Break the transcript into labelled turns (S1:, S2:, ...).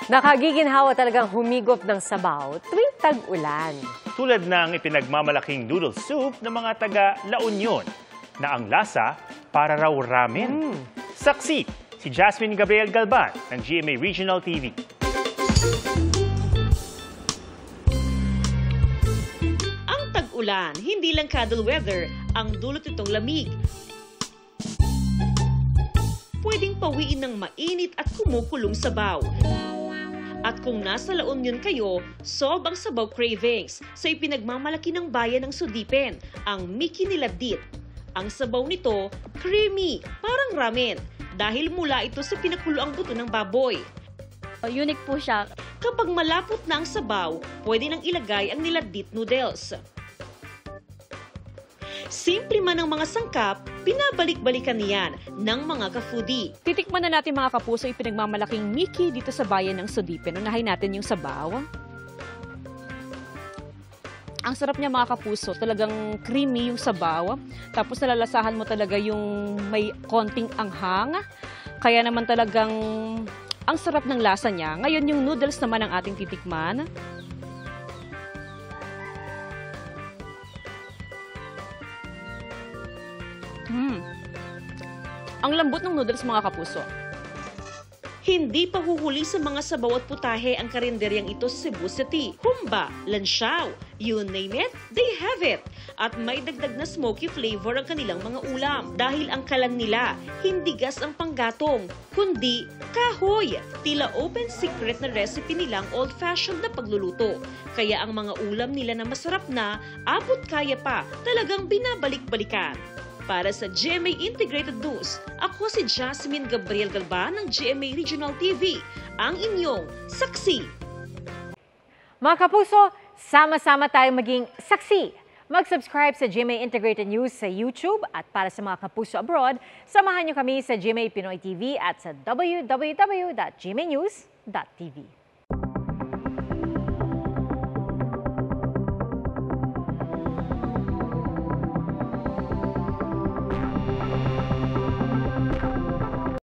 S1: Nakagiginhawa talagang humigop ng sabaw tuwing tag-ulan.
S2: Tulad ng ipinagmamalaking noodle soup ng mga taga La Union na ang lasa para raw ramen. Saksi si Jasmine Gabriel Galban ng GMA Regional TV.
S3: Ang tag-ulan, hindi lang cuddle weather ang dulot nitong lamig. Pwedeng pawiin ng mainit at kumukulong sabaw. At kung nasa La Union kayo, solve ang sabaw cravings sa ipinagmamalaki ng bayan ng Sudipen, ang Mickey Niladit. Ang sabaw nito, creamy, parang ramen, dahil mula ito sa pinakuloang buto ng baboy.
S4: Unique po siya.
S3: Kapag malapot na ang sabaw, pwede nang ilagay ang Niladit noodles. Simple man ang mga sangkap, pinabalik-balikan niyan ng mga ka-foodie.
S4: Titikman na natin mga kapuso yung pinagmamalaking Mickey dito sa bayan ng Sudipen. Unahin natin yung sabaw. Ang sarap niya mga kapuso, talagang creamy yung sabaw. Tapos nalalasahan mo talaga yung may konting anghang. Kaya naman talagang ang sarap ng lasa niya. Ngayon yung noodles naman ang ating titikman. Ang lambot ng noodles mga kapuso.
S3: Hindi pa huhuli sa mga sabaw at putahe ang karinderyang ito sa Cebu City. Humba, lansiaw, you name it, they have it. At may dagdag na smoky flavor ang kanilang mga ulam. Dahil ang kalan nila, hindi gas ang panggatong, kundi kahoy. Tila open secret na recipe nilang old-fashioned na pagluluto. Kaya ang mga ulam nila na masarap na, abot kaya pa, talagang binabalik-balikan. Para sa GMA Integrated News, ako si Jasmine Gabriel Galban ng GMA Regional TV, ang inyong saksi.
S1: Mga kapuso, sama-sama tayong maging saksi. Mag-subscribe sa GMA Integrated News sa YouTube at para sa mga kapuso abroad, samahan niyo kami sa GMA Pinoy TV at sa www.gmanews.tv.